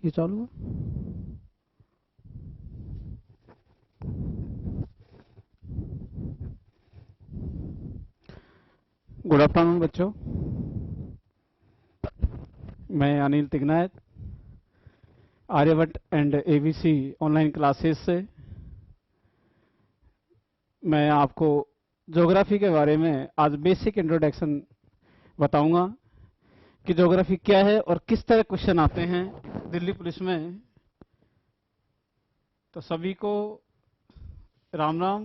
ये चालू है। गुड आफ्टरनून बच्चों, मैं Anil Tignayat Aryabhatta and ABC online classes से मैं आपको ज्योग्राफी के बारे में आज बेसिक इंट्रोडक्शन बताऊंगा कि ज्योग्राफी क्या है और किस तरह क्वेश्चन आते हैं दिल्ली पुलिस में। तो सभी को राम राम।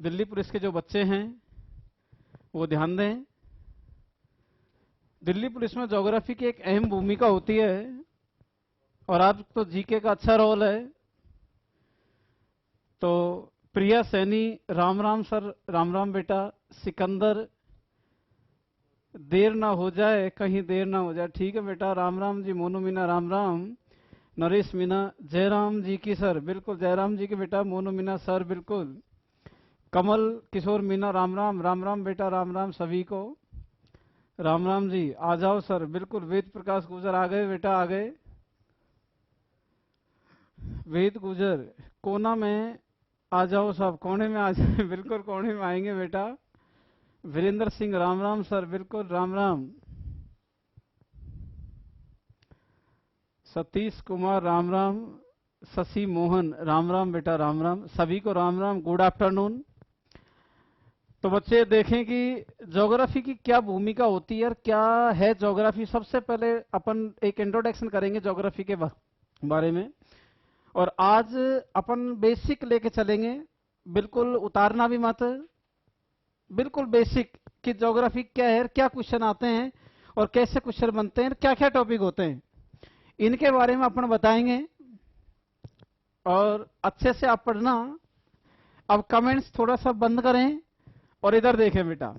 दिल्ली पुलिस के जो बच्चे हैं वो ध्यान दें, दिल्ली पुलिस में ज्योग्राफी की एक अहम भूमिका होती है और आज तो जीके का अच्छा रोल है। तो प्रिया सैनी, राम राम सर, राम राम बेटा। सिकंदर, देर ना हो जाए, कहीं देर ना हो जाए। ठीक है बेटा, राम राम जी। मोनू मीना, राम राम। नरेश मीना, जयराम जी की सर, बिल्कुल जयराम जी की बेटा। मोनू मीना सर, बिल्कुल। कमल किशोर मीना, राम राम। राम राम बेटा, राम राम सभी को। राम राम जी, आ जाओ सर, बिल्कुल। वेद प्रकाश गुजर आ गए बेटा, आ गए। वेद गुजर, कोना में आ जाओ साहब, कोने में आ जाए। बिल्कुल कोने में आएंगे बेटा। वीरेंद्र सिंह, राम राम सर, बिल्कुल राम राम। सतीश कुमार, राम राम। शशि मोहन, राम राम बेटा, राम राम सभी को, राम राम। Good afternoon. तो बच्चे देखें कि ज्योग्राफी की क्या भूमिका होती है और क्या है ज्योग्राफी। सबसे पहले अपन एक इंट्रोडक्शन करेंगे ज्योग्राफी के बारे में, और आज अपन बेसिक लेके चलेंगे, बिल्कुल उतारना भी मत, बिल्कुल बेसिक कि ज्योग्राफी क्या है, क्या क्वेश्चन आते हैं और कैसे क्वेश्चन बनते हैं, क्या क्या टॉपिक होते हैं, इनके बारे में अपन बताएंगे। और अच्छे से आप पढ़ना। अब कमेंट्स थोड़ा सा बंद करें और इधर देखें बेटा,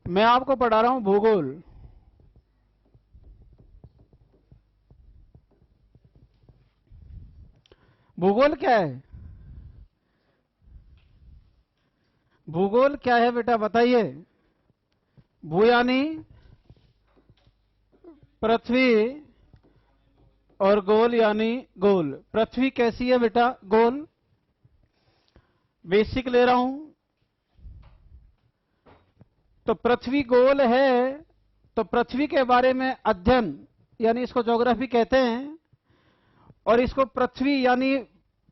मैं आपको पढ़ा रहा हूं भूगोल। भूगोल क्या है? भूगोल क्या है बेटा, बताइए। भू यानी पृथ्वी और गोल यानी गोल। पृथ्वी कैसी है बेटा? गोल। बेसिक ले रहा हूं। तो पृथ्वी गोल है, तो पृथ्वी के बारे में अध्ययन यानी इसको ज्योग्राफी कहते हैं। और इसको पृथ्वी यानी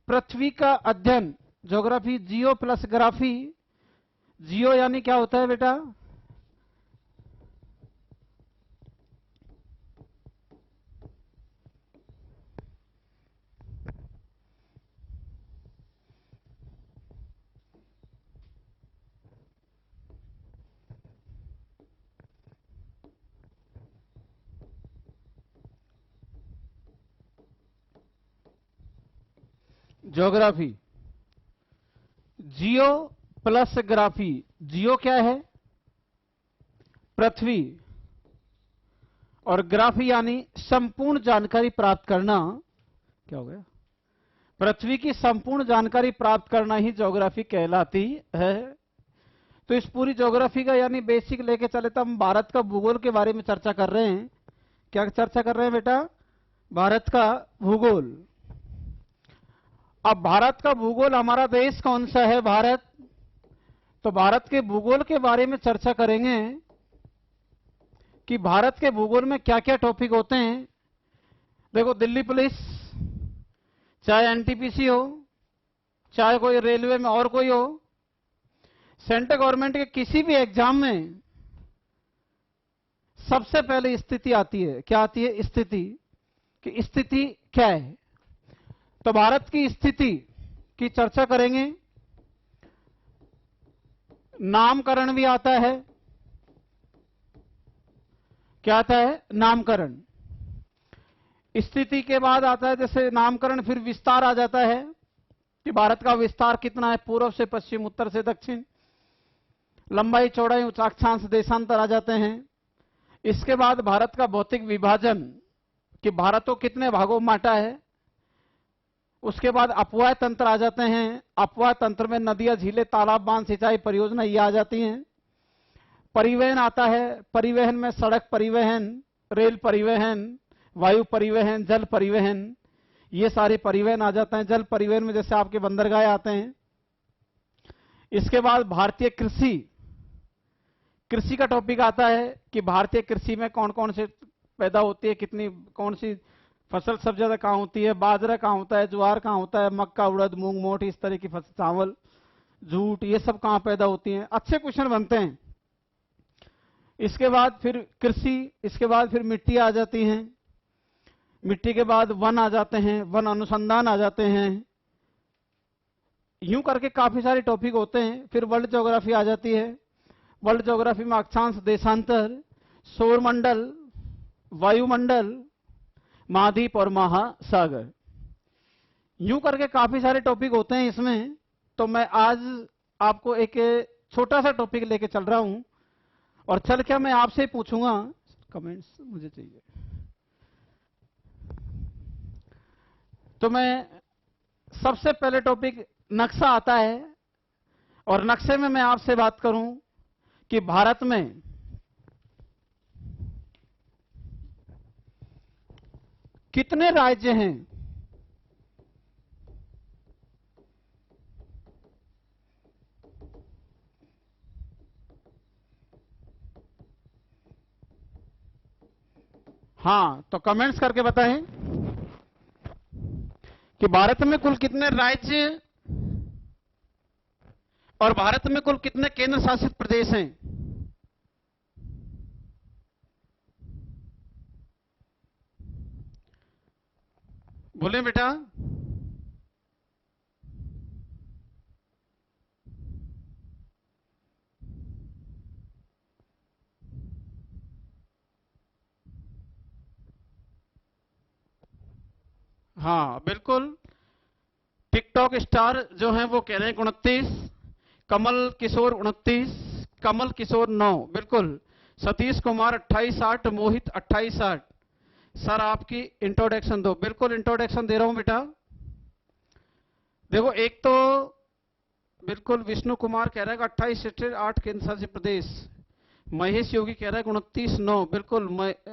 पृथ्वी का अध्ययन, ज्योग्राफी। जियो प्लस ग्राफी। जियो यानी क्या होता है बेटा? ज्योग्राफी। जियो प्लस ग्राफी। जियो क्या है? पृथ्वी। और ग्राफी यानी संपूर्ण जानकारी प्राप्त करना। क्या हो गया? पृथ्वी की संपूर्ण जानकारी प्राप्त करना ही ज्योग्राफी कहलाती है। तो इस पूरी ज्योग्राफी का यानी बेसिक लेके चले तो हम भारत का भूगोल के बारे में चर्चा कर रहे हैं। क्या चर्चा कर रहे हैं बेटा? भारत का भूगोल। अब भारत का भूगोल, हमारा देश कौन सा है? भारत। तो भारत के भूगोल के बारे में चर्चा करेंगे कि भारत के भूगोल में क्या क्या टॉपिक होते हैं। देखो, दिल्ली पुलिस, चाहे एनटीपीसी हो, चाहे कोई रेलवे में और कोई हो, सेंट्रल गवर्नमेंट के किसी भी एग्जाम में सबसे पहले स्थिति आती है। क्या आती है? स्थिति। कि स्थिति क्या है। तो भारत की स्थिति की चर्चा करेंगे। नामकरण भी आता है। क्या आता है? नामकरण। स्थिति के बाद आता है जैसे नामकरण, फिर विस्तार आ जाता है कि भारत का विस्तार कितना है, पूर्व से पश्चिम, उत्तर से दक्षिण, लंबाई, चौड़ाई, अक्षांश, देशांतर आ जाते हैं। इसके बाद भारत का भौतिक विभाजन कि भारत को कितने भागों में बांटा है। उसके बाद अपवाह तंत्र आ जाते हैं। अपवाह तंत्र में नदियां, झीलें, तालाब, बांध, सिंचाई परियोजना ये आ जाती हैं। परिवहन आता है। परिवहन में सड़क परिवहन, रेल परिवहन, वायु परिवहन, जल परिवहन, ये सारे परिवहन आ जाते हैं। जल परिवहन में जैसे आपके बंदरगाह आते हैं। इसके बाद भारतीय कृषि, कृषि का टॉपिक आता है कि भारतीय कृषि में कौन कौन से पैदा होती है, कितनी कौन सी फसल सबसे ज्यादा कहां होती है, बाजरा कहां होता है, ज्वार कहां होता है, मक्का, उड़द, मूंग, मोठ, इस तरह की फसल, चावल, जूट, ये सब कहां पैदा होती हैं। अच्छे क्वेश्चन बनते हैं। इसके बाद फिर कृषि, इसके बाद फिर मिट्टी आ जाती है, मिट्टी के बाद वन आ जाते हैं, वन अनुसंधान आ जाते हैं। यूं करके काफी सारे टॉपिक होते हैं। फिर वर्ल्ड ज्योग्राफी आ जाती है। वर्ल्ड ज्योग्राफी में अक्षांश, देशांतर, सौरमंडल, वायुमंडल, महाद्वीप और महासागर, यूं करके काफी सारे टॉपिक होते हैं इसमें। तो मैं आज आपको एक छोटा सा टॉपिक लेके चल रहा हूं, और चल क्या मैं आपसे पूछूंगा, कमेंट्स मुझे चाहिए। तो मैं सबसे पहले टॉपिक नक्शा आता है, और नक्शे में मैं आपसे बात करूं कि भारत में कितने राज्य हैं। हाँ, तो कमेंट्स करके बताएं कि भारत में कुल कितने राज्य और भारत में कुल कितने केंद्र शासित प्रदेश हैं। बोले बेटा। हाँ बिल्कुल, टिकटॉक स्टार जो हैं वो कह रहे हैं 29, कमल किशोर 29, कमल किशोर 9, बिल्कुल, सतीश कुमार 28-8, मोहित 28-8। सर आपकी इंट्रोडक्शन दो। बिल्कुल इंट्रोडक्शन दे रहा हूं बेटा। देखो, एक तो बिल्कुल विष्णु कुमार कह रहा है 28 स्टेट 8 केंद्र शासित प्रदेश, महेश योगी कह रहा है 29-9, बिल्कुल,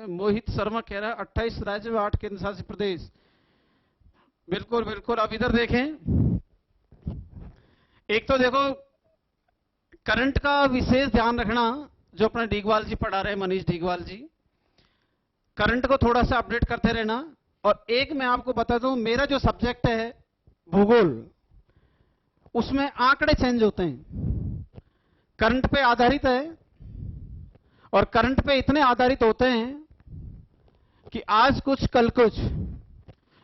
मोहित शर्मा कह रहा है 28 राज्य में 8 केंद्र शासित प्रदेश, बिल्कुल बिल्कुल। अब इधर देखें, एक तो देखो करंट का विशेष ध्यान रखना, जो अपने डीगवाल जी पढ़ा रहे हैं, मनीष डीगवाल जी, करंट को थोड़ा सा अपडेट करते रहना। और एक मैं आपको बता दूं, मेरा जो सब्जेक्ट है भूगोल, उसमें आंकड़े चेंज होते हैं, करंट पे आधारित है, और करंट पे इतने आधारित होते हैं कि आज कुछ कल कुछ।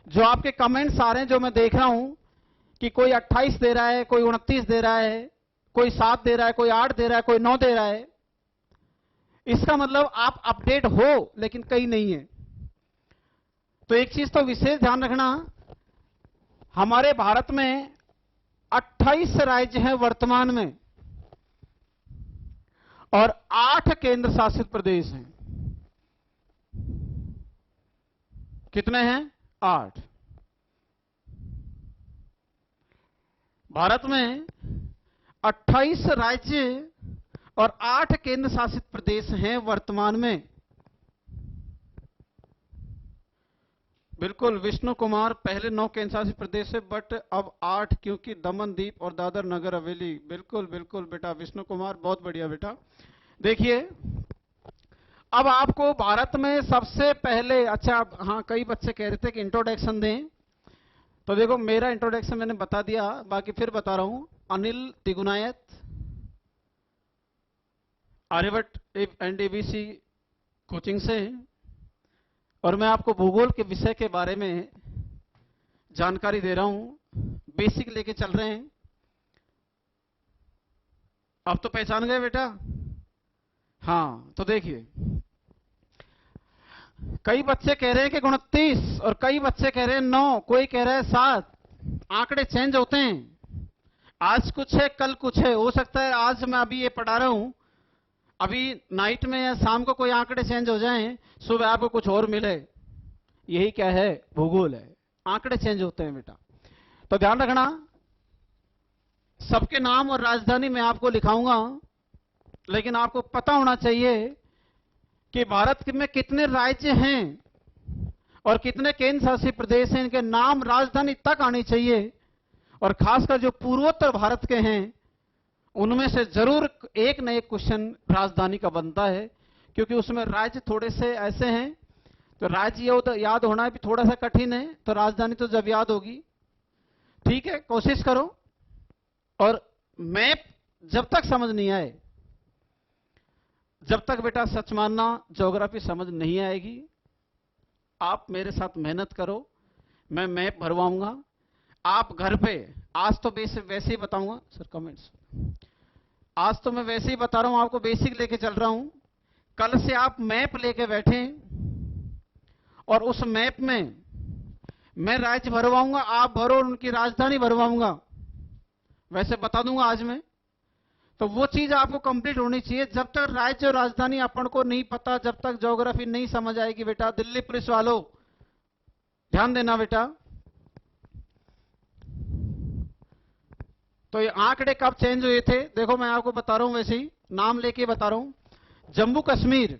जो आपके कमेंट्स आ रहे हैं, जो मैं देख रहा हूं कि कोई 28 दे रहा है, कोई 29 दे रहा है, कोई 7 दे रहा है, कोई 8 दे रहा है, कोई 9 दे रहा है, इसका मतलब आप अपडेट हो, लेकिन कहीं नहीं है। तो एक चीज तो विशेष ध्यान रखना, हमारे भारत में 28 राज्य हैं वर्तमान में, और 8 केंद्र शासित प्रदेश हैं। कितने हैं? 8। भारत में 28 राज्य और 8 केंद्र शासित प्रदेश हैं वर्तमान में। बिल्कुल, विष्णु कुमार पहले 9 केंद्र शासित प्रदेश है, बट अब 8, क्योंकि दमन दीप और दादर नगर हवेली। बिल्कुल बिल्कुल बेटा विष्णु कुमार, बहुत बढ़िया बेटा। देखिए, अब आपको भारत में सबसे पहले, अच्छा हाँ, कई बच्चे कह रहे थे कि इंट्रोडक्शन दें, तो देखो मेरा इंट्रोडक्शन मैंने बता दिया, बाकी फिर बता रहा हूं। अनिल तिगुनायत, आर्यभट्ट एनडीबीसी कोचिंग से, और मैं आपको भूगोल के विषय के बारे में जानकारी दे रहा हूं, बेसिक लेके चल रहे हैं। अब तो पहचान गए बेटा? हाँ, तो देखिए, कई बच्चे कह रहे हैं कि 29, और कई बच्चे कह रहे हैं 9, कोई कह रहा है 7। आंकड़े चेंज होते हैं, आज कुछ है कल कुछ है। हो सकता है आज मैं अभी ये पढ़ा रहा हूं, अभी नाइट में या शाम को कोई आंकड़े चेंज हो जाएं, सुबह आपको कुछ और मिले। यही क्या है? भूगोल है, आंकड़े चेंज होते हैं बेटा। तो ध्यान रखना, सबके नाम और राजधानी मैं आपको लिखाऊंगा, लेकिन आपको पता होना चाहिए कि भारत में कितने राज्य हैं और कितने केंद्र शासित प्रदेश हैं, इनके नाम राजधानी तक आनी चाहिए। और खासकर जो पूर्वोत्तर भारत के हैं उनमें से जरूर एक न एक क्वेश्चन राजधानी का बनता है, क्योंकि उसमें राज्य थोड़े से ऐसे हैं तो राज्य याद होना भी थोड़ा सा कठिन है, तो राजधानी तो जब याद होगी। ठीक है, कोशिश करो। और मैप जब तक समझ नहीं आए, जब तक बेटा सच मानना ज्योग्राफी समझ नहीं आएगी। आप मेरे साथ मेहनत करो, मैं मैप भरवाऊंगा। आप घर पे, आज तो वैसे ही बताऊंगा सर कमेंट्स, आज तो मैं वैसे ही बता रहा हूं आपको, बेसिक लेके चल रहा हूं। कल से आप मैप लेके बैठे और उस मैप में मैं राज्य भरवाऊंगा, आप भरो, उनकी राजधानी भरवाऊंगा, वैसे बता दूंगा आज मैं। तो वो चीज आपको कंप्लीट होनी चाहिए। जब तक राज्य और राजधानी अपन को नहीं पता, जब तक ज्योग्राफी नहीं समझ आएगी बेटा। दिल्ली पुलिस वालों ध्यान देना बेटा। तो ये आंकड़े कब चेंज हुए थे, देखो मैं आपको बता रहा हूं, वैसे ही नाम लेके बता रहा हूं। जम्मू कश्मीर,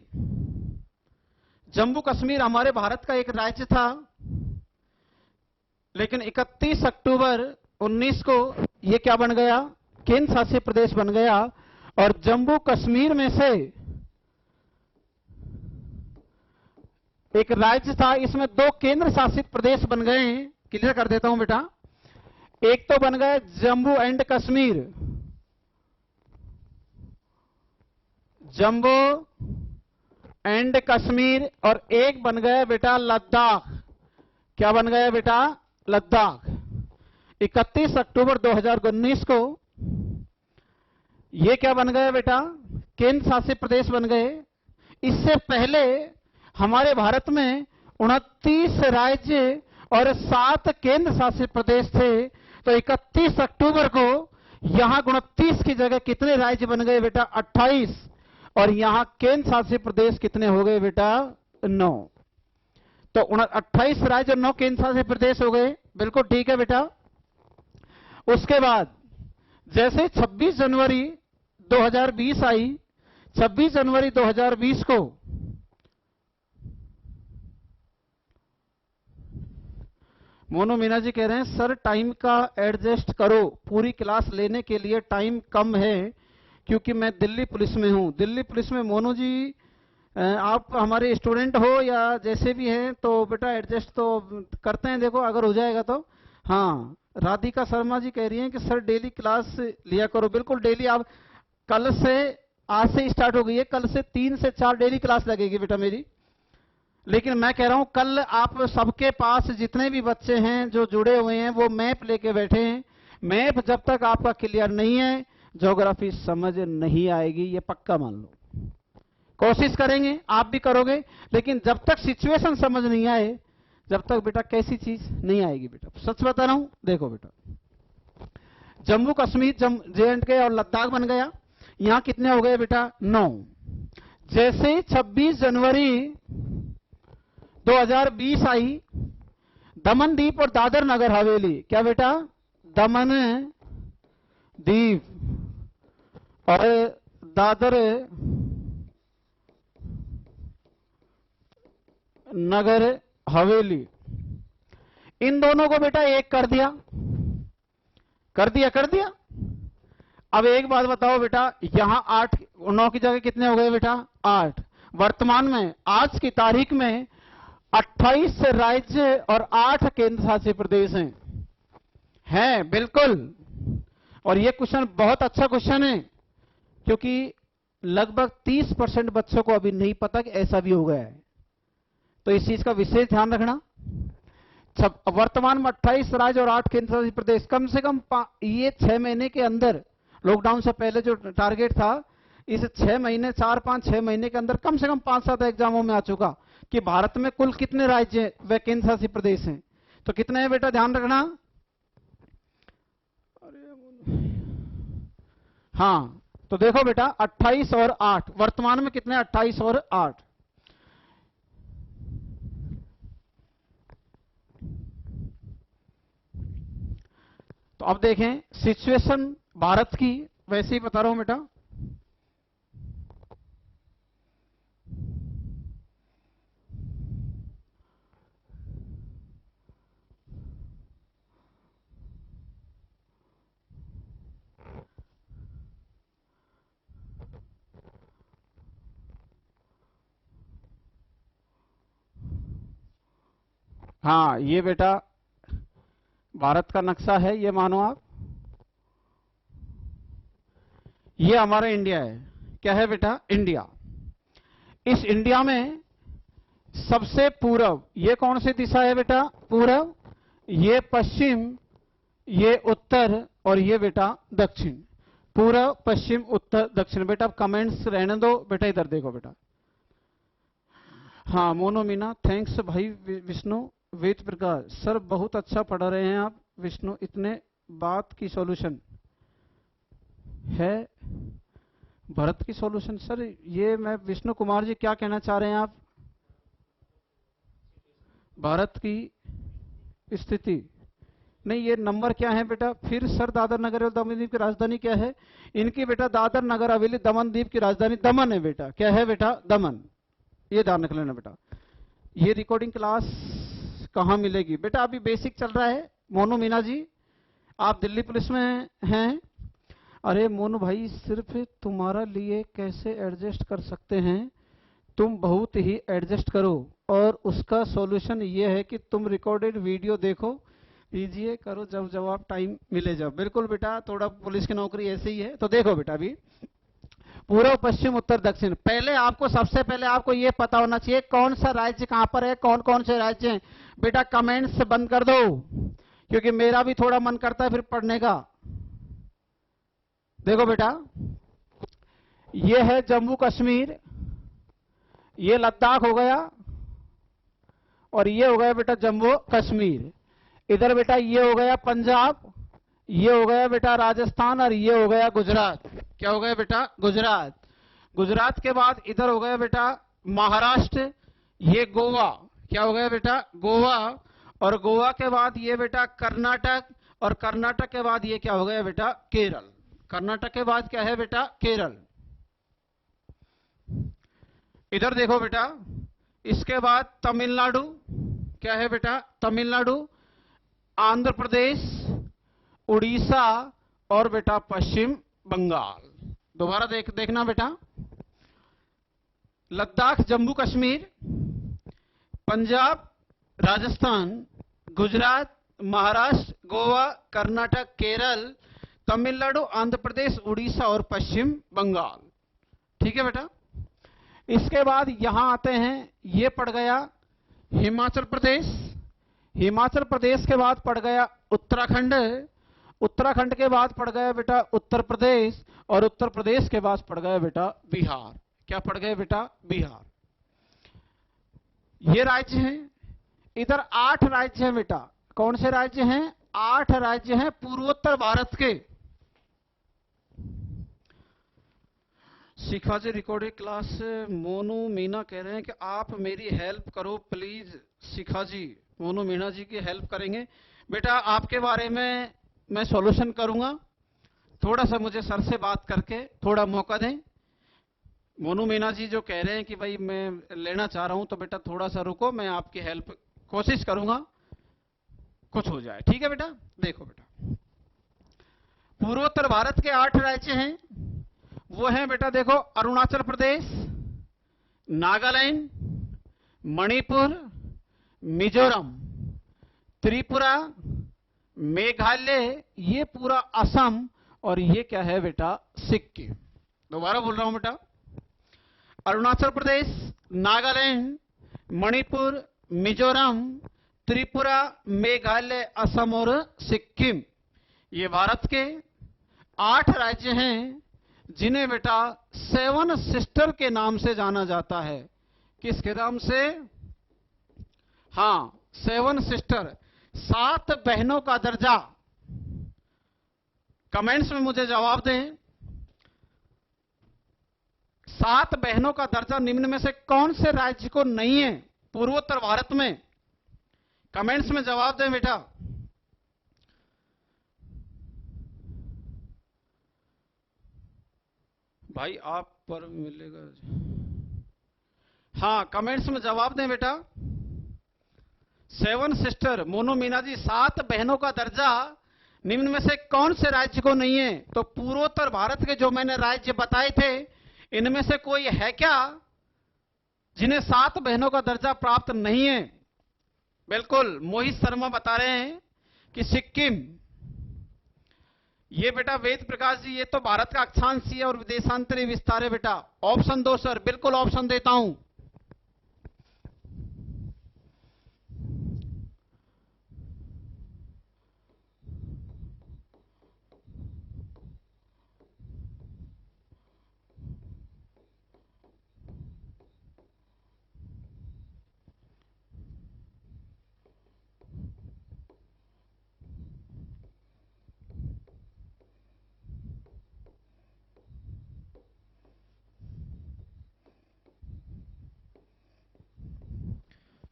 जम्मू कश्मीर हमारे भारत का एक राज्य था, लेकिन 31 अक्टूबर 19 को ये क्या बन गया, केंद्र शासित प्रदेश बन गया। और जम्मू कश्मीर में से एक राज्य था, इसमें 2 केंद्र शासित प्रदेश बन गए। क्लियर कर देता हूं बेटा। एक तो बन गए जम्मू एंड कश्मीर, जम्मू एंड कश्मीर, और एक बन गया बेटा लद्दाख। क्या बन गया बेटा, लद्दाख। 31 अक्टूबर 2019 को ये क्या बन गया बेटा, केंद्र शासित प्रदेश बन गए। इससे पहले हमारे भारत में 29 राज्य और 7 केंद्र शासित प्रदेश थे। तो 31 अक्टूबर को यहां 29 की जगह कितने राज्य बन गए बेटा, 28। और यहां केंद्र शासित प्रदेश कितने हो गए बेटा, 9। तो 28 राज्य और 9 केंद्र शासित प्रदेश हो गए। बिल्कुल ठीक है बेटा। उसके बाद जैसे 26 जनवरी 2020 आई, 26 जनवरी 2020 को मोनू मीना जी कह रहे हैं सर टाइम का एडजस्ट करो, पूरी क्लास लेने के लिए टाइम कम है, क्योंकि मैं दिल्ली पुलिस में हूं। दिल्ली पुलिस में मोनू जी आप हमारे स्टूडेंट हो या जैसे भी हैं, तो बेटा एडजस्ट तो करते हैं, देखो अगर हो जाएगा तो। हाँ, राधिका शर्मा जी कह रही हैं कि सर डेली क्लास लिया करो। बिल्कुल डेली। आप कल से, आज से स्टार्ट हो गई है, कल से 3 से 4 डेली क्लास लगेगी बेटा मेरी। लेकिन मैं कह रहा हूं कल आप सबके पास जितने भी बच्चे हैं जो जुड़े हुए हैं वो मैप लेके बैठे हैं। मैप जब तक आपका क्लियर नहीं है ज्योग्राफी समझ नहीं आएगी, ये पक्का मान लो। कोशिश करेंगे, आप भी करोगे, लेकिन जब तक सिचुएशन समझ नहीं आए, जब तक बेटा कैसी चीज नहीं आएगी बेटा। सच बता रहा हूं, देखो बेटा, जम्मू कश्मीर, J&K और लद्दाख बन गया। यहां कितने हो गए बेटा, 9। जैसे 26 जनवरी 2020 आई, दमन दीप और दादर नगर हवेली, क्या बेटा, दमन दीप और दादर नगर हवेली, इन दोनों को बेटा एक कर दिया। कर दिया, कर दिया। अब एक बात बताओ बेटा, यहां 8, 9 की जगह कितने हो गए बेटा, 8। वर्तमान में आज की तारीख में 28 राज्य और 8 केंद्र शासित प्रदेश हैं बिल्कुल। और यह क्वेश्चन बहुत अच्छा क्वेश्चन है, क्योंकि लगभग 30% बच्चों को अभी नहीं पता कि ऐसा भी हो गया है। तो इस चीज का विशेष ध्यान रखना। वर्तमान में 28 राज्य और 8 केंद्र शासित प्रदेश, कम से कम ये 6 महीने के अंदर, लॉकडाउन से पहले जो टारगेट था, इस 6 महीने, 4, 5, 6 महीने के अंदर कम से कम 5-7 एग्जामों में आ चुका कि भारत में कुल कितने राज्य व केंद्र शासित प्रदेश हैं। तो कितने हैं बेटा, ध्यान रखना। हाँ, तो देखो बेटा 28 और 8, वर्तमान में कितने, 28 और 8। तो अब देखें सिचुएशन भारत की, वैसे ही बता रहा हूं बेटा। हाँ, ये बेटा भारत का नक्शा है, ये मानो आप। ये हमारा इंडिया है। क्या है बेटा? इंडिया। इस इंडिया में सबसे पूरब ये कौन सी दिशा है बेटा? पूरब। ये पश्चिम, ये उत्तर और ये बेटा दक्षिण। पूरब, पश्चिम, उत्तर, दक्षिण। बेटा कमेंट्स रहने दो बेटा, इधर देखो बेटा। हाँ मोनो मीना, थैंक्स भाई विष्णु। वेद प्रकाश सर बहुत अच्छा पढ़ा रहे हैं आप विष्णु, इतने बात की सॉल्यूशन है भरत की सॉल्यूशन। सर ये मैं विष्णु कुमार जी क्या कहना चाह रहे हैं आप? भारत की स्थिति नहीं, ये नंबर क्या है बेटा? फिर सर दादर नगर और दमन द्वीप की राजधानी क्या है इनकी? बेटा दादर नगर हवेली दमन द्वीप की राजधानी दमन है बेटा। क्या है बेटा? दमन। ये ध्यान रख लेना बेटा। ये रिकॉर्डिंग क्लास कहां मिलेगी बेटा? अभी बेसिक चल रहा है। मोनू मीना जी आप दिल्ली पुलिस में हैं। अरे मोनू भाई सिर्फ तुम्हारा लिए कैसे एडजस्ट कर सकते हैं? तुम बहुत ही एडजस्ट करो और उसका सॉल्यूशन ये है कि तुम रिकॉर्डेड वीडियो देखो, लीजिए, करो जब जब आप टाइम मिले जब। बिल्कुल बेटा, थोड़ा पुलिस की नौकरी ऐसे ही है। तो देखो बेटा, अभी पूर्व, पश्चिम, उत्तर, दक्षिण। पहले आपको, सबसे पहले आपको ये पता होना चाहिए कौन सा राज्य कहां पर है, कौन कौन से राज्य हैं। बेटा कमेंट्स बंद कर दो क्योंकि मेरा भी थोड़ा मन करता है फिर पढ़ने का। देखो बेटा, ये है जम्मू कश्मीर, ये लद्दाख हो गया और ये हो गया बेटा जम्मू कश्मीर। इधर बेटा ये हो गया पंजाब, ये हो गया बेटा राजस्थान और ये हो गया गुजरात। क्या हो गया बेटा? गुजरात। गुजरात के बाद इधर हो गया बेटा महाराष्ट्र, ये गोवा। क्या हो गया बेटा? गोवा। और गोवा के बाद ये बेटा कर्नाटक, और कर्नाटक के बाद ये क्या हो गया बेटा? केरल। कर्नाटक के बाद क्या है बेटा? केरल। इधर देखो बेटा, इसके बाद तमिलनाडु। क्या है बेटा? तमिलनाडु, आंध्र प्रदेश, उड़ीसा और बेटा पश्चिम बंगाल। दोबारा देखना बेटा, लद्दाख, जम्मू कश्मीर, पंजाब, राजस्थान, गुजरात, महाराष्ट्र, गोवा, कर्नाटक, केरल, तमिलनाडु, आंध्र प्रदेश, उड़ीसा और पश्चिम बंगाल। ठीक है बेटा। इसके बाद यहां आते हैं, ये पड़ गया हिमाचल प्रदेश। हिमाचल प्रदेश के बाद पड़ गया उत्तराखंड। उत्तराखंड के बाद पड़ गया बेटा उत्तर प्रदेश, और उत्तर प्रदेश के बाद पड़ गया बेटा बिहार। क्या पड़ गए बेटा? बिहार। ये राज्य हैं। इधर 8 राज्य हैं बेटा। कौन से राज्य हैं? 8 राज्य हैं पूर्वोत्तर भारत के। शिखा जी रिकॉर्डेड क्लास, मोनू मीना कह रहे हैं कि आप मेरी हेल्प करो प्लीज। शिखा जी मोनू मीना जी की हेल्प करेंगे बेटा। आपके बारे में मैं सॉल्यूशन करूंगा, थोड़ा सा मुझे सर से बात करके थोड़ा मौका दें। मोनू मीना जी जो कह रहे हैं कि भाई मैं लेना चाह रहा हूं, तो बेटा थोड़ा सा रुको, मैं आपकी हेल्प कोशिश करूंगा कुछ हो जाए। ठीक है बेटा। देखो बेटा, पूर्वोत्तर भारत के 8 राज्य हैं। वो हैं बेटा, देखो, अरुणाचल प्रदेश, नागालैंड, मणिपुर, मिजोरम, त्रिपुरा, मेघालय, ये पूरा असम, और ये क्या है बेटा? सिक्किम। दोबारा बोल रहा हूं बेटा, अरुणाचल प्रदेश, नागालैंड, मणिपुर, मिजोरम, त्रिपुरा, मेघालय, असम और सिक्किम। ये भारत के 8 राज्य हैं जिन्हें बेटा 7 सिस्टर के नाम से जाना जाता है। किसके नाम से? हां, 7 सिस्टर, 7 बहनों का दर्जा। कमेंट्स में मुझे जवाब दें, 7 बहनों का दर्जा निम्न में से कौन से राज्य को नहीं है पूर्वोत्तर भारत में? कमेंट्स में जवाब दें बेटा। भाई आप पर मिलेगा। हां, कमेंट्स में जवाब दें बेटा। 7 सिस्टर, मोनू मीना जी, 7 बहनों का दर्जा निम्न में से कौन से राज्य को नहीं है? तो पूर्वोत्तर भारत के जो मैंने राज्य बताए थे, इनमें से कोई है क्या जिन्हें 7 बहनों का दर्जा प्राप्त नहीं है? बिल्कुल मोहित शर्मा बता रहे हैं कि सिक्किम, ये बेटा वेद प्रकाश जी ये तो भारत का अक्षांश ही है और विदेशांतरी विस्तार है बेटा। ऑप्शन दो सर, बिल्कुल ऑप्शन देता हूं।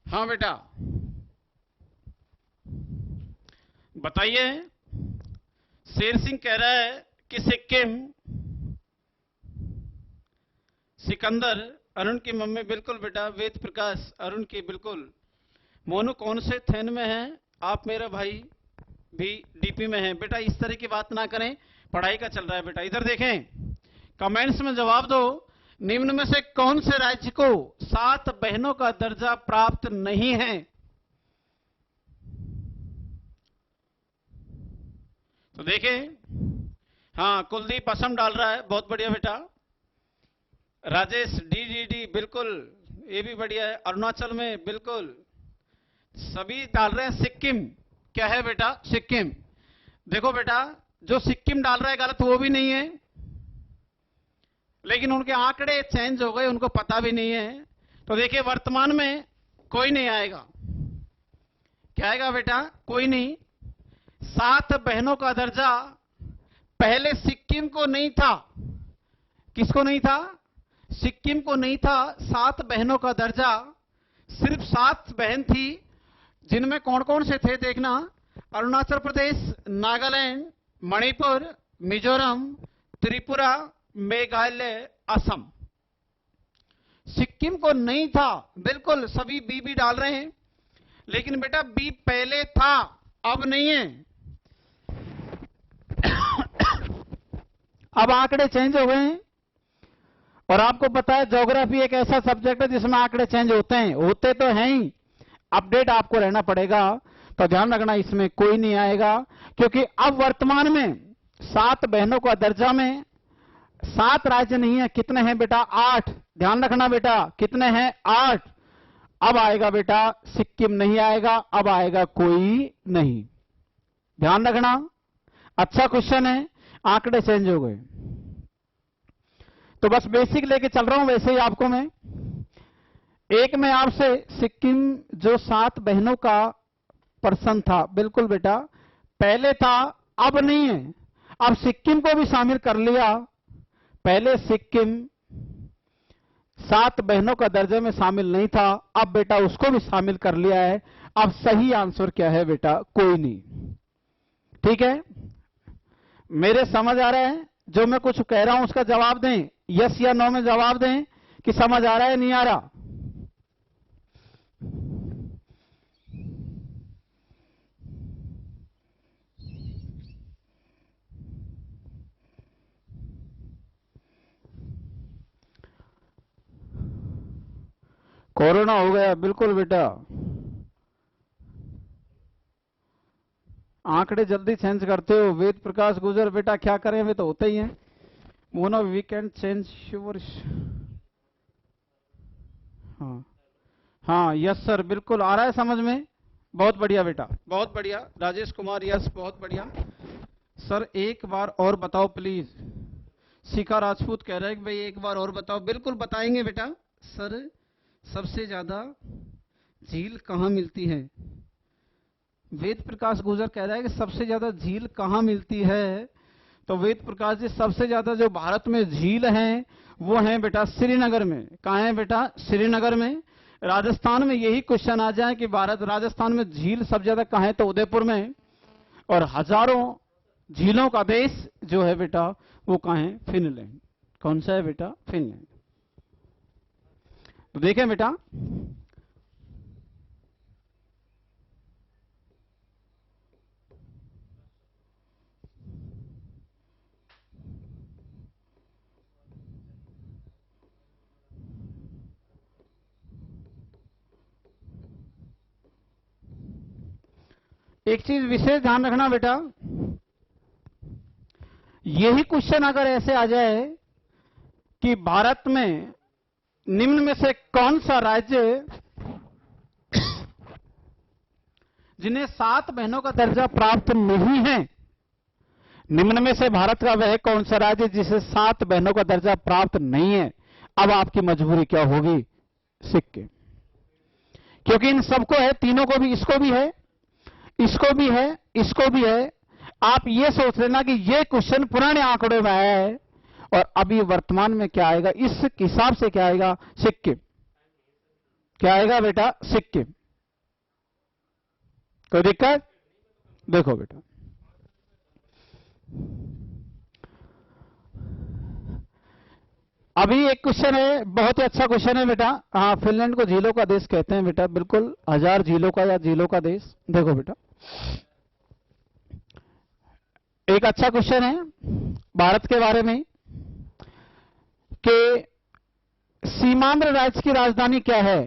हाँ बेटा बताइए। शेर सिंह कह रहा है कि सिक्किम। सिकंदर, अरुण की मम्मी, बिल्कुल बेटा। वेद प्रकाश, अरुण की, बिल्कुल। मोनू कौन से थैन में है? आप मेरा भाई भी डीपी में है बेटा। इस तरह की बात ना करें, पढ़ाई का चल रहा है बेटा। इधर देखें, कमेंट्स में जवाब दो। निम्न में से कौन से राज्य को 7 बहनों का दर्जा प्राप्त नहीं है? तो देखें, हाँ कुलदीप असम डाल रहा है, बहुत बढ़िया बेटा। राजेश डी बिल्कुल, ये भी बढ़िया है। अरुणाचल में, बिल्कुल सभी डाल रहे हैं। सिक्किम क्या है बेटा? सिक्किम। देखो बेटा, जो सिक्किम डाल रहा है गलत वो भी नहीं है, लेकिन उनके आंकड़े चेंज हो गए, उनको पता भी नहीं है। तो देखिए वर्तमान में कोई नहीं आएगा। क्या आएगा बेटा? कोई नहीं। 7 बहनों का दर्जा पहले सिक्किम को नहीं था। किसको नहीं था? सिक्किम को नहीं था 7 बहनों का दर्जा। सिर्फ 7 बहन थी, जिनमें कौन कौन से थे देखना। अरुणाचल प्रदेश, नागालैंड, मणिपुर, मिजोरम, त्रिपुरा, मेघालय, असम। सिक्किम को नहीं था, बिल्कुल सभी बी डाल रहे हैं। लेकिन बेटा बी पहले था, अब नहीं है। अब आंकड़े चेंज हो गए हैं। और आपको पता है ज्योग्राफी एक ऐसा सब्जेक्ट है जिसमें आंकड़े चेंज होते हैं, होते तो हैं ही, अपडेट आपको रहना पड़ेगा। तो ध्यान रखना, इसमें कोई नहीं आएगा, क्योंकि अब वर्तमान में 7 बहनों का दर्जा में 7 राज्य नहीं है। कितने हैं बेटा? 8। ध्यान रखना बेटा, कितने हैं? 8। अब आएगा बेटा सिक्किम नहीं आएगा, अब आएगा कोई नहीं। ध्यान रखना, अच्छा क्वेश्चन है। आंकड़े चेंज हो गए, तो बस बेसिक लेके चल रहा हूं वैसे ही आपको मैं। एक में आपसे सिक्किम जो 7 बहनों का पर्सन था, बिल्कुल बेटा पहले था, अब नहीं है। अब सिक्किम को भी शामिल कर लिया। पहले सिक्किम 7 बहनों का दर्जे में शामिल नहीं था, अब बेटा उसको भी शामिल कर लिया है। अब सही आंसर क्या है बेटा? कोई नहीं। ठीक है, मेरे समझ आ रहा है? जो मैं कुछ कह रहा हूं उसका जवाब दें, यस या नो में जवाब दें कि समझ आ रहा है नहीं आ रहा। कोरोना हो गया, बिल्कुल बेटा। आंकड़े जल्दी चेंज करते हो। वेद प्रकाश गुजर, बेटा क्या करें, वे तो होते ही हैं। Mono we can change your. हाँ हाँ, यस सर, बिल्कुल आ रहा है समझ में। बहुत बढ़िया बेटा, बहुत बढ़िया। राजेश कुमार, यस बहुत बढ़िया। सर एक बार और बताओ प्लीज। शिखा राजपूत कह रहे हैं कि भाई एक बार और बताओ। बिल्कुल बताएंगे बेटा। सर सबसे ज्यादा झील कहाँ मिलती है? वेद प्रकाश गुजर कह रहा है कि सबसे ज्यादा झील कहाँ मिलती है? तो वेद प्रकाश जी सबसे ज्यादा जो भारत में झील हैं वो हैं बेटा श्रीनगर में। कहाँ है बेटा? श्रीनगर में। राजस्थान में यही क्वेश्चन आ जाए कि भारत राजस्थान में झील सबसे ज्यादा कहाँ है, तो उदयपुर में। और हजारों झीलों का देश जो है बेटा वो कहाँ है? फिनलैंड। कौन सा है बेटा? फिनलैंड। तो देखें बेटा, एक चीज विशेष ध्यान रखना बेटा, यही क्वेश्चन अगर ऐसे आ जाए कि भारत में निम्न में से कौन सा राज्य जिन्हें 7 बहनों का दर्जा प्राप्त नहीं है, निम्न में से भारत का वह कौन सा राज्य जिसे 7 बहनों का दर्जा प्राप्त नहीं है, अब आपकी मजबूरी क्या होगी? सिक्किम। क्योंकि इन सबको है, तीनों को भी, इसको भी है, इसको भी है, इसको भी है। आप ये सोच लेना कि ये क्वेश्चन पुराने आंकड़ों में आया है और अभी वर्तमान में क्या आएगा, इस हिसाब से क्या आएगा? सिक्किम। क्या आएगा बेटा? सिक्किम। कोई दिक्कत? देखो बेटा, अभी एक क्वेश्चन है, बहुत ही अच्छा क्वेश्चन है बेटा। हाँ, फिनलैंड को झीलों का देश कहते हैं बेटा, बिल्कुल 1000 झीलों का या झीलों का देश। देखो बेटा, एक अच्छा क्वेश्चन है भारत के बारे में कि सीमांध्र राज्य की राजधानी क्या है?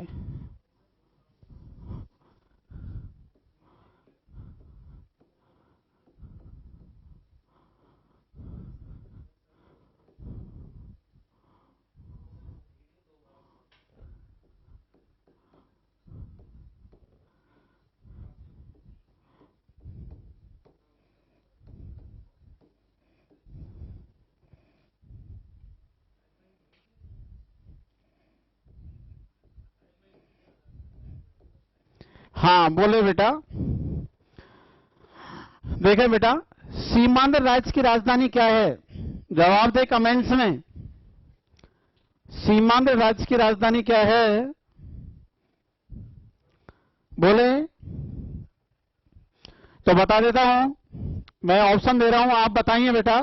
हाँ बोले बेटा। देखे बेटा, सीमांध्र राज्य की राजधानी क्या है? जवाब दे कमेंट्स में। सीमांध्र राज्य की राजधानी क्या है? बोले तो बता देता हूं, मैं ऑप्शन दे रहा हूं, आप बताइए बेटा।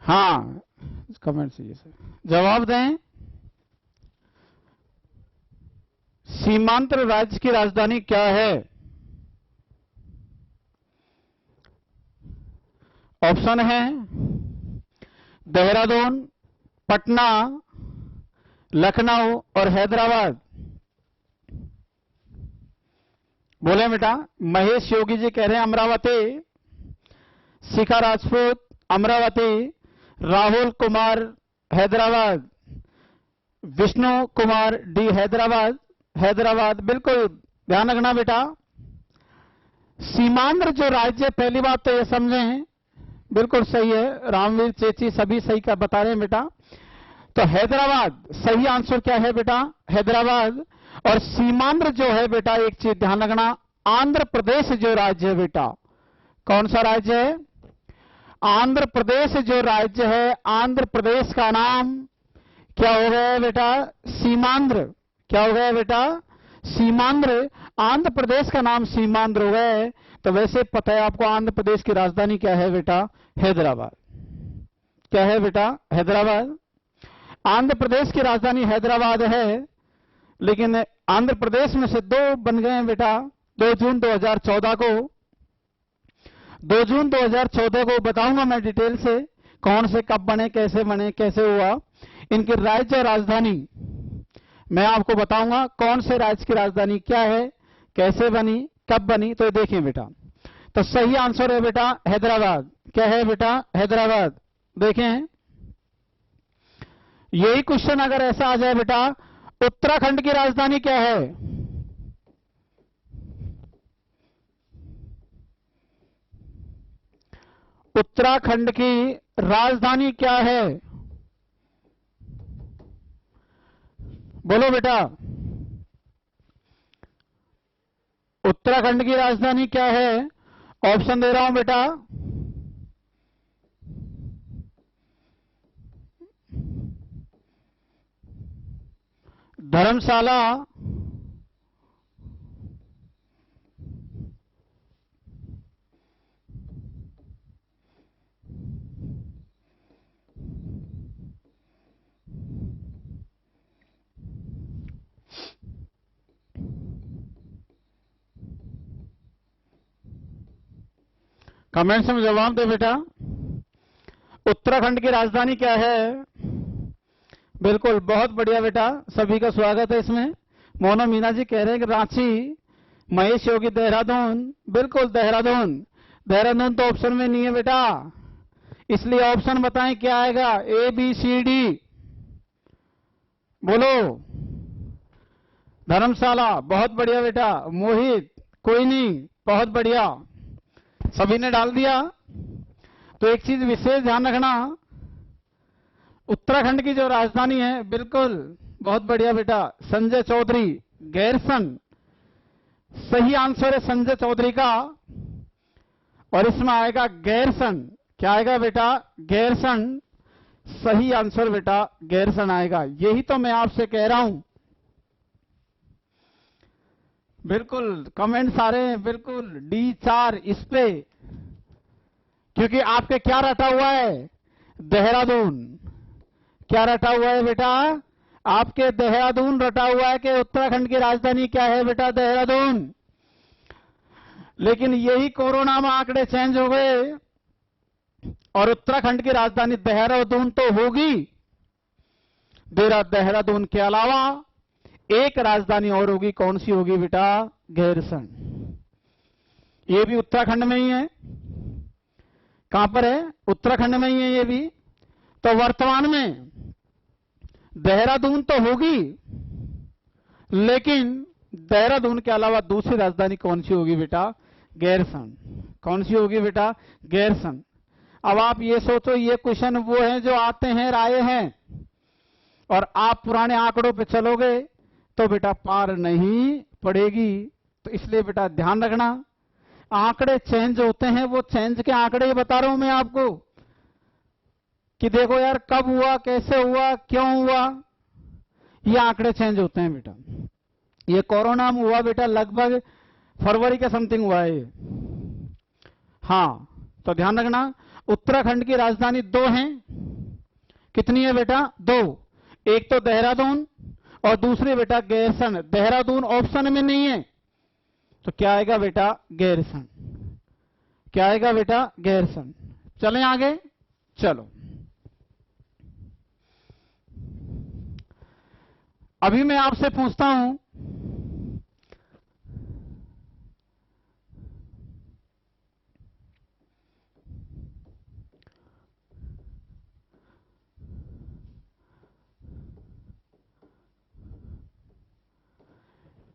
हाँ, कमेंट से जवाब दें। सीमांध्र राज्य की राजधानी क्या है? ऑप्शन है देहरादून, पटना, लखनऊ और हैदराबाद। बोले बेटा। महेश योगी जी कह रहे हैं अमरावती, शिखा राजपूत अमरावती, राहुल कुमार हैदराबाद, विष्णु कुमार डी हैदराबाद। हैदराबाद बिल्कुल ध्यान रखना बेटा। सीमांध्र जो राज्य, पहली बात तो ये समझें, बिल्कुल सही है, रामवीर चेची सभी सही का बता रहे हैं बेटा। तो हैदराबाद सही आंसर क्या है बेटा? हैदराबाद। और सीमांध्र जो है बेटा, एक चीज ध्यान रखना, आंध्र प्रदेश जो राज्य है बेटा, कौन सा राज्य है? आंध्र प्रदेश जो राज्य है, आंध्र प्रदेश का नाम क्या हो गया बेटा? सीमांध्र। क्या हो गया बेटा? सीमांध्र। आंध्र प्रदेश का नाम सीमांध्र हो गया। तो वैसे पता है आपको आंध्र प्रदेश की राजधानी क्या है बेटा? हैदराबाद। क्या है बेटा? हैदराबाद। आंध्र प्रदेश की राजधानी हैदराबाद है, लेकिन आंध्र प्रदेश में से 2 बन गए हैं बेटा। 2 जून 2014 को, 2 जून 2014 को बताऊंगा मैं डिटेल से, कौन से कब बने, कैसे हुआ। इनकी राज्य और राजधानी मैं आपको बताऊंगा, कौन से राज्य की राजधानी क्या है, कैसे बनी, कब बनी। तो देखिए बेटा, तो सही आंसर है बेटा हैदराबाद। क्या है बेटा? हैदराबाद। देखें, यही क्वेश्चन अगर ऐसा आ जाए बेटा, उत्तराखंड की राजधानी क्या है? उत्तराखंड की राजधानी क्या है? बोलो बेटा, उत्तराखंड की राजधानी क्या है? ऑप्शन दे रहा हूं बेटा। धर्मशाला, कमेंट्स में जवाब दे बेटा। उत्तराखंड की राजधानी क्या है? बिल्कुल, बहुत बढ़िया बेटा, सभी का स्वागत है इसमें। मोना मीना जी कह रहे हैं कि रांची। महेश योगी देहरादून, बिल्कुल देहरादून। देहरादून तो ऑप्शन में नहीं है बेटा, इसलिए ऑप्शन बताएं क्या आएगा। ए बी सी डी बोलो। धर्मशाला, बहुत बढ़िया बेटा। मोहित, कोई नहीं, बहुत बढ़िया, सभी ने डाल दिया। तो एक चीज विशेष ध्यान रखना, उत्तराखंड की जो राजधानी है, बिल्कुल बहुत बढ़िया बेटा, संजय चौधरी, गैरसन। सही आंसर है संजय चौधरी का, और इसमें आएगा गैरसन। क्या आएगा बेटा? गैरसन। सही आंसर बेटा गैरसन आएगा। यही तो मैं आपसे कह रहा हूं। बिल्कुल कमेंट्स आ रहे हैं, बिल्कुल D4 इस पे, क्योंकि आपके क्या रटा हुआ है? देहरादून। क्या रटा हुआ है बेटा? आपके देहरादून रटा हुआ है कि उत्तराखंड की राजधानी क्या है बेटा? देहरादून। लेकिन यही कोरोना में आंकड़े चेंज हो गए और उत्तराखंड की राजधानी देहरादून तो होगी। देहरादून के अलावा एक राजधानी और होगी। कौन सी होगी बेटा? गैरसन। ये भी उत्तराखंड में ही है। कहां पर है? उत्तराखंड में ही है ये भी। तो वर्तमान में देहरादून तो होगी, लेकिन देहरादून के अलावा दूसरी राजधानी कौन सी होगी बेटा? गैरसन। कौन सी होगी बेटा? गैरसन। अब आप ये सोचो, ये क्वेश्चन वो है जो आते हैं, आए हैं, और आप पुराने आंकड़ों पे चलोगे तो बेटा पार नहीं पड़ेगी। तो इसलिए बेटा ध्यान रखना, आंकड़े चेंज होते हैं, वो चेंज के आंकड़े ही बता रहा हूं मैं आपको कि देखो यार, कब हुआ, कैसे हुआ, क्यों हुआ, ये आंकड़े चेंज होते हैं बेटा। ये कोरोना में हुआ बेटा, लगभग फरवरी के समथिंग हुआ है ये। हाँ, तो ध्यान रखना, उत्तराखंड की राजधानी 2 हैं। कितनी है बेटा? 2। एक तो देहरादून और दूसरी बेटा गैरसन। देहरादून ऑप्शन में नहीं है, तो क्या आएगा बेटा? गैरसन। क्या आएगा बेटा? गैरसन। चलें आगे, चलो। अभी मैं आपसे पूछता हूं,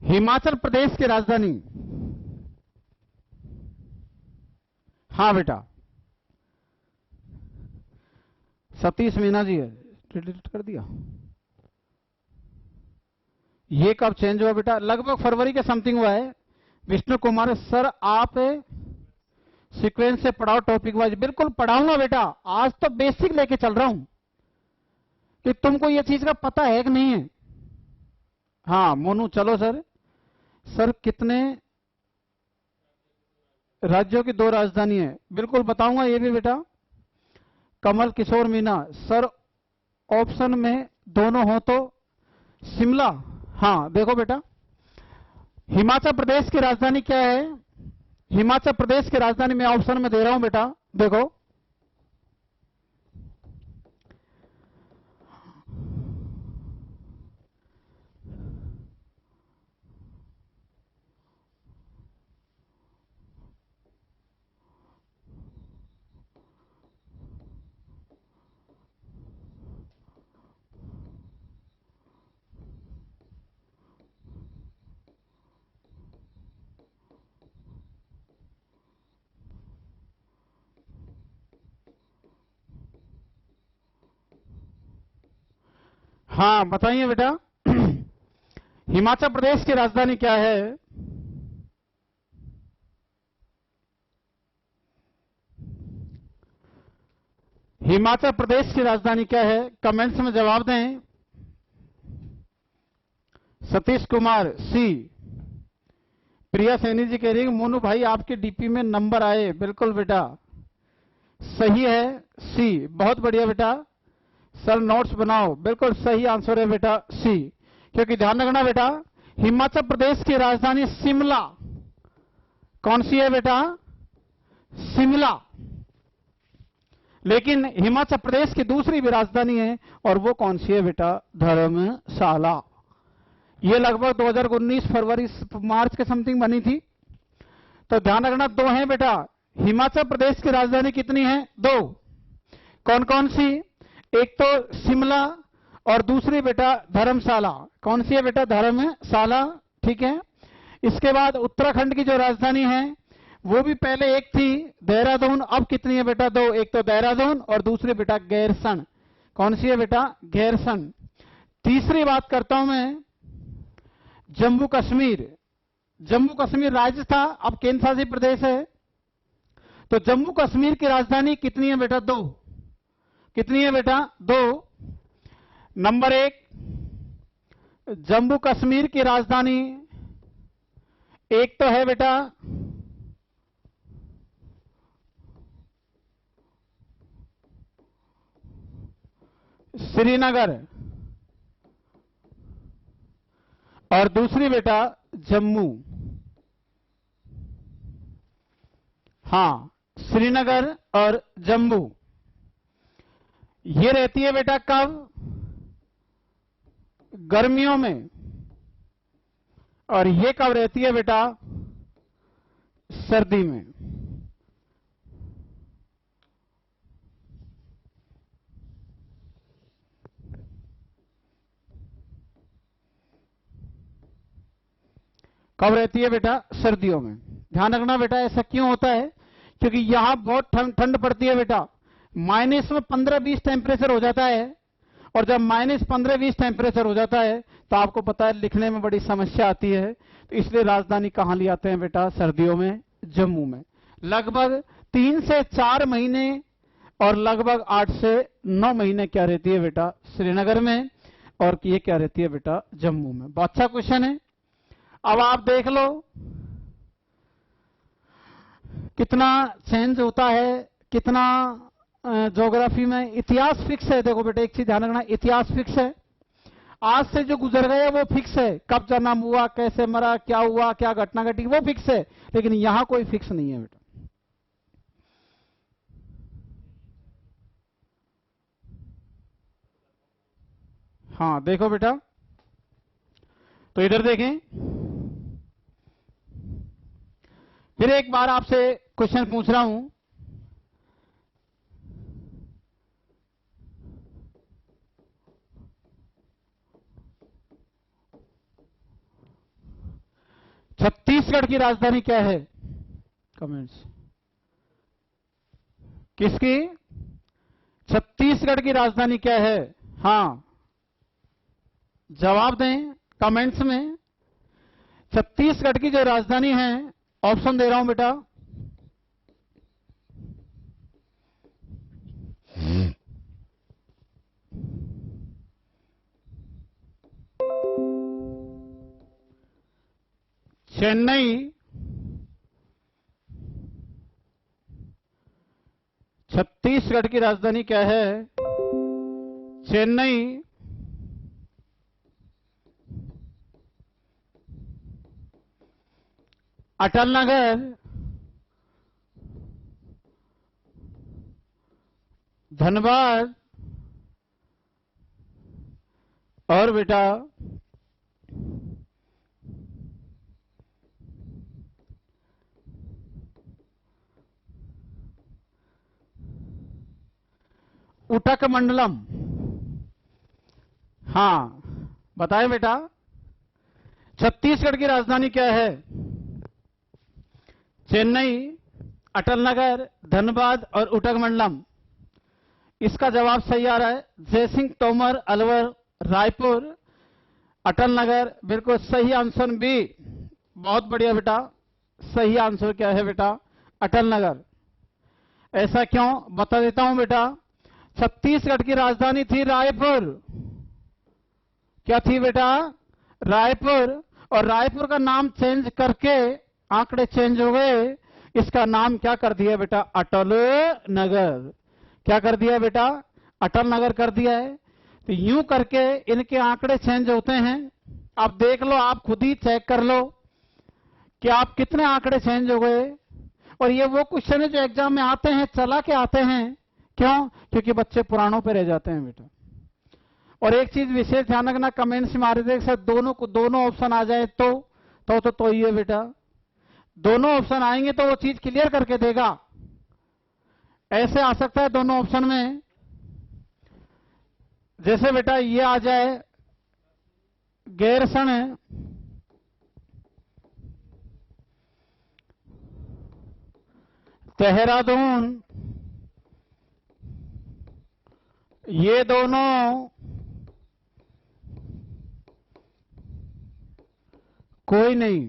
हिमाचल प्रदेश की राजधानी। हाँ बेटा, सतीश मीना जी है, डिलीट कर दिया। ये कब चेंज हुआ बेटा? लगभग फरवरी के समथिंग हुआ है। विष्णु कुमार सर, आप सीक्वेंस से पढ़ाओ टॉपिक वाइज। बिल्कुल पढ़ाऊंगा बेटा, आज तो बेसिक लेके चल रहा हूं कि तुमको ये चीज का पता है कि नहीं है। हाँ मोनू, चलो सर। सर कितने राज्यों की 2 राजधानी है? बिल्कुल बताऊंगा ये भी बेटा। कमल किशोर मीना सर, ऑप्शन में दोनों हो तो शिमला। हाँ देखो बेटा, हिमाचल प्रदेश की राजधानी क्या है? हिमाचल प्रदेश की राजधानी मैं ऑप्शन में दे रहा हूं बेटा, देखो। हाँ बताइए बेटा, हिमाचल प्रदेश की राजधानी क्या है? हिमाचल प्रदेश की राजधानी क्या है? कमेंट्स में जवाब दें। सतीश कुमार सी। प्रिया सैनी जी कह रही है मोनू भाई आपके डीपी में नंबर आए। बिल्कुल बेटा, सही है सी। बहुत बढ़िया बेटा, सर नोट्स बनाओ। बिल्कुल सही आंसर है बेटा सी, क्योंकि ध्यान रखना बेटा, हिमाचल प्रदेश की राजधानी शिमला। कौन सी है बेटा? शिमला, लेकिन हिमाचल प्रदेश की दूसरी भी राजधानी है, और वो कौन सी है बेटा? धर्मशाला। ये लगभग 2019 फरवरी मार्च के समथिंग बनी थी। तो ध्यान रखना, दो हैं बेटा। हिमाचल प्रदेश की राजधानी कितनी है? दो। कौन कौन सी? एक तो शिमला और दूसरी बेटा धर्मशाला। कौन सी है बेटा? धर्मशाला। ठीक है। इसके बाद उत्तराखंड की जो राजधानी है वो भी पहले एक थी देहरादून, अब कितनी है बेटा? दो। एक तो देहरादून और दूसरी बेटा गैरसैंण। कौन सी है बेटा? गैरसैंण। तीसरी बात करता हूं मैं जम्मू कश्मीर। जम्मू कश्मीर राज्य था, अब केंद्र शासित प्रदेश है। तो जम्मू कश्मीर की राजधानी कितनी है बेटा? दो। कितनी है बेटा? दो। नंबर एक, जम्मू कश्मीर की राजधानी एक तो है बेटा श्रीनगर, और दूसरी बेटा जम्मू। हां, श्रीनगर और जम्मू। ये रहती है बेटा कब? गर्मियों में। और ये कब रहती है बेटा? सर्दी में। कब रहती है बेटा? सर्दियों में। ध्यान रखना बेटा, ऐसा क्यों होता है? क्योंकि यहां बहुत ठंड पड़ती है बेटा। माइनस में 15-20 टेम्परेचर हो जाता है, और जब माइनस 15-20 टेम्परेचर हो जाता है तो आपको पता है लिखने में बड़ी समस्या आती है। तो इसलिए राजधानी कहां ले आते हैं बेटा? सर्दियों में, जम्मू में। लगभग 3 से 4 महीने और लगभग 8 से 9 महीने क्या रहती है बेटा? श्रीनगर में, और ये क्या रहती है बेटा? जम्मू में। बहुत अच्छा क्वेश्चन है। अब आप देख लो कितना चेंज होता है, कितना ज्योग्राफी में। इतिहास फिक्स है। देखो बेटा, एक चीज ध्यान रखना, इतिहास फिक्स है। आज से जो गुजर गया वो फिक्स है। कब जन्म हुआ, कैसे मरा, क्या हुआ, क्या घटना घटी, वो फिक्स है। लेकिन यहां कोई फिक्स नहीं है बेटा। हाँ देखो बेटा, तो इधर देखें, फिर एक बार आपसे क्वेश्चन पूछ रहा हूं। छत्तीसगढ़ की राजधानी क्या है? कमेंट्स। किसकी? छत्तीसगढ़ की राजधानी क्या है? हां, जवाब दें कमेंट्स में। छत्तीसगढ़ की जो राजधानी है, ऑप्शन दे रहा हूं बेटा। चेन्नई, छत्तीसगढ़ की राजधानी क्या है? चेन्नई, अटल नगर, धनबाद, और बेटा उटक मंडलम। हां, बताएं बेटा, छत्तीसगढ़ की राजधानी क्या है? चेन्नई, अटल नगर, धनबाद और उटक मंडलम। इसका जवाब सही आ रहा है। जयसिंह तोमर, अलवर, रायपुर, अटल नगर। बिल्कुल सही आंसर बी। बहुत बढ़िया बेटा, सही आंसर क्या है बेटा? अटल नगर। ऐसा क्यों, बता देता हूं बेटा। छत्तीसगढ़ की राजधानी थी रायपुर। क्या थी बेटा? रायपुर। और रायपुर का नाम चेंज करके आंकड़े चेंज हो गए। इसका नाम क्या कर दिया बेटा? अटल नगर। क्या कर दिया बेटा? अटल नगर कर दिया है। तो यूं करके इनके आंकड़े चेंज होते हैं। आप देख लो, आप खुद ही चेक कर लो कि आप कितने आंकड़े चेंज हो गए। और ये वो क्वेश्चन है जो एग्जाम में आते हैं, चला के आते हैं। क्यों? क्योंकि बच्चे पुराणों पे रह जाते हैं बेटा। और एक चीज विशेष ध्यान रखना, कमेंट्स में आ रहे थे सर दोनों ऑप्शन आ जाए तो ये बेटा, दोनों ऑप्शन आएंगे तो वो चीज क्लियर करके देगा। ऐसे आ सकता है दोनों ऑप्शन में, जैसे बेटा ये आ जाए गैरसण देहरादून, ये दोनों कोई नहीं,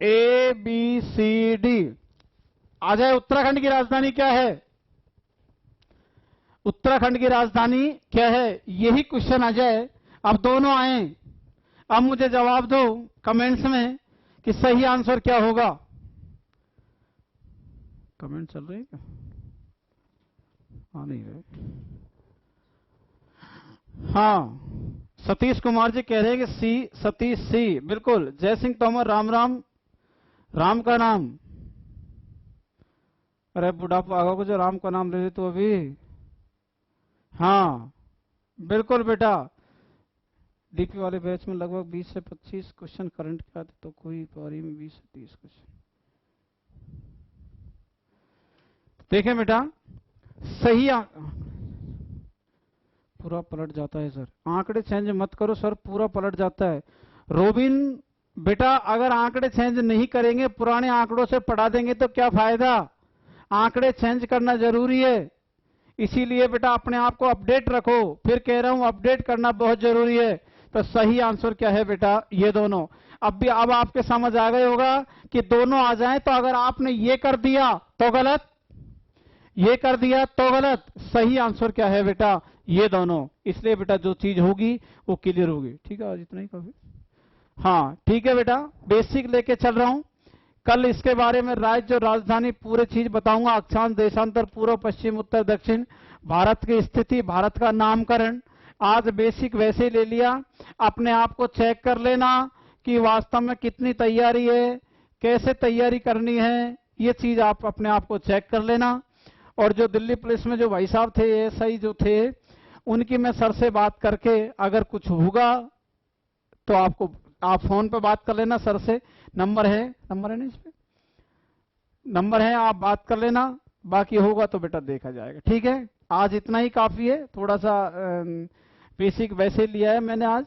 ए बी सी डी आ जाए। उत्तराखंड की राजधानी क्या है? उत्तराखंड की राजधानी क्या है? यही क्वेश्चन आ जाए। अब दोनों आए, अब मुझे जवाब दो कमेंट्स में कि सही आंसर क्या होगा। कमेंट चल रही है क्या? नहीं रहे। हाँ, सतीश कुमार जी कह रहे हैं कि सी, सतीश सी, बिल्कुल। जय सिंह तोमर, राम राम, राम का नाम, अरे बुढ़ापा आगा को जो राम का नाम ले तो अभी। हाँ बिल्कुल बेटा, डीपी वाले बैच में लगभग 20 से 25 क्वेश्चन करंट के आते, तो कोई पारी में 20 से 30 क्वेश्चन। देखें बेटा, सही पूरा पलट जाता है सर, आंकड़े चेंज मत करो सर, पूरा पलट जाता है। रोबिन बेटा, अगर आंकड़े चेंज नहीं करेंगे, पुराने आंकड़ों से पढ़ा देंगे तो क्या फायदा? आंकड़े चेंज करना जरूरी है। इसीलिए बेटा अपने आप को अपडेट रखो। फिर कह रहा हूं, अपडेट करना बहुत जरूरी है। तो सही आंसर क्या है बेटा? ये दोनों। अब आपके समझ आ गए होगा कि दोनों आ जाएं, तो अगर आपने ये कर दिया तो गलत, ये कर दिया तो गलत। सही आंसर क्या है बेटा? ये दोनों। इसलिए बेटा जो चीज होगी वो क्लियर होगी। ठीक है, आज इतना ही काफी। हाँ ठीक है बेटा, बेसिक लेके चल रहा हूं। कल इसके बारे में राज्य और राजधानी पूरे चीज बताऊंगा। अक्षांश, देशांतर, पूर्व, पश्चिम, उत्तर, दक्षिण, भारत की स्थिति, भारत का नामकरण। आज बेसिक वैसे ही ले लिया। अपने आप को चेक कर लेना कि वास्तव में कितनी तैयारी है, कैसे तैयारी करनी है, ये चीज आप अपने आप को चेक कर लेना। और जो दिल्ली पुलिस में जो भाई साहब थे, एएसआई जो थे, उनकी मैं सर से बात करके अगर कुछ होगा तो आप फोन पे बात कर लेना सर से। नंबर है ना इस पे? नंबर है, आप बात कर लेना। बाकी होगा तो बेटा देखा जाएगा। ठीक है, आज इतना ही काफी है। थोड़ा सा बेसिक वैसे लिया है मैंने आज।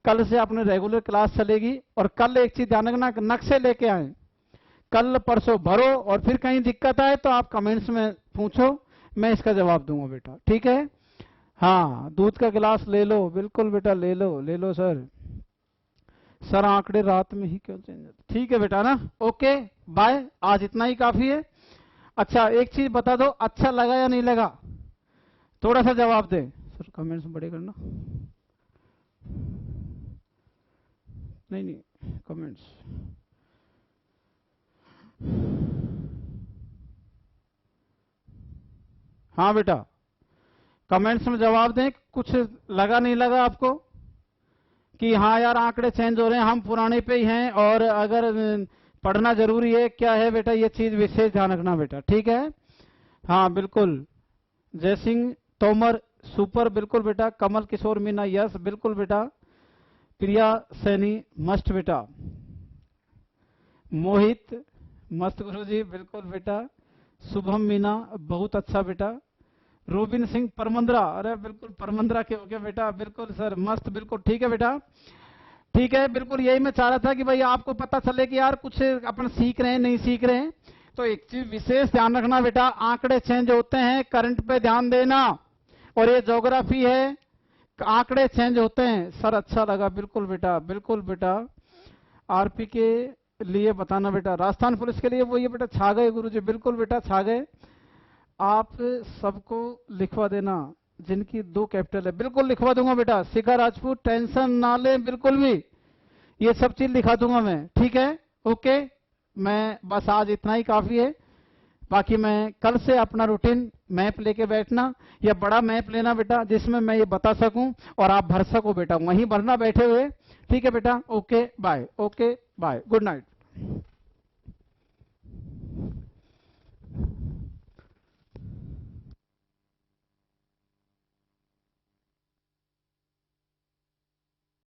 कल से अपने रेगुलर क्लास चलेगी। और कल एक चीज ध्यान रखना, नक्शे लेके आए। कल परसों भरो, और फिर कहीं दिक्कत आए तो आप कमेंट्स में पूछो, मैं इसका जवाब दूंगा बेटा। ठीक है? हाँ, दूध का गिलास ले लो। बिल्कुल बेटा, ले लो सर आंकड़े रात में ही क्यों चेंज होते? ठीक है बेटा ना, ओके बाय। आज इतना ही काफी है। अच्छा एक चीज बता दो, अच्छा लगा या नहीं लगा? थोड़ा सा जवाब दे सर, कमेंट्स बड़े करना। नहीं कमेंट्स। हाँ बेटा, कमेंट्स में जवाब दें। कुछ लगा नहीं लगा आपको कि हाँ यार आंकड़े चेंज हो रहे हैं, हम पुराने पे ही हैं, और अगर पढ़ना जरूरी है, क्या है बेटा, ये चीज विशेष ध्यान रखना बेटा। ठीक है? हाँ बिल्कुल। जय सिंह तोमर सुपर, बिल्कुल बेटा। कमल किशोर मीना यस, बिल्कुल बेटा। प्रिया सैनी मस्त बेटा। मोहित मस्त गुरुजी, बिल्कुल बेटा। शुभम मीना बहुत अच्छा बेटा। रोबिन सिंह परमंद्रा, अरे बिल्कुल परमंद्रा के हो गया बेटा, बिल्कुल सर मस्त, बिल्कुल ठीक है बेटा। ठीक है, बिल्कुल यही मैं चाह रहा था कि भाई आपको पता चले कि यार कुछ अपन सीख रहे हैं नहीं सीख रहे हैं। तो एक चीज विशेष ध्यान रखना बेटा, आंकड़े चेंज होते हैं, करंट पे ध्यान देना। और ये ज्योग्राफी है, आंकड़े चेंज होते हैं। सर अच्छा लगा, बिल्कुल बेटा, बिल्कुल बेटा। आरपी के लिए बताना बेटा, राजस्थान पुलिस के लिए वो ये बेटा छा गए गुरुजी, बिल्कुल बेटा छा गए। आप सबको लिखवा देना जिनकी 2 कैपिटल है, बिल्कुल लिखवा दूंगा बेटा। शिखा राजपूत टेंशन ना ले, बिल्कुल भी ये सब चीज लिखा दूंगा मैं। ठीक है, ओके। मैं बस आज इतना ही काफी है। बाकी मैं कल से अपना रूटीन मैप लेके बैठना, या बड़ा मैप लेना बेटा, जिसमें मैं ये बता सकूं और आप भर सको बेटा, वहीं भरना बैठे हुए। ठीक है बेटा, okay bye, okay bye, good night.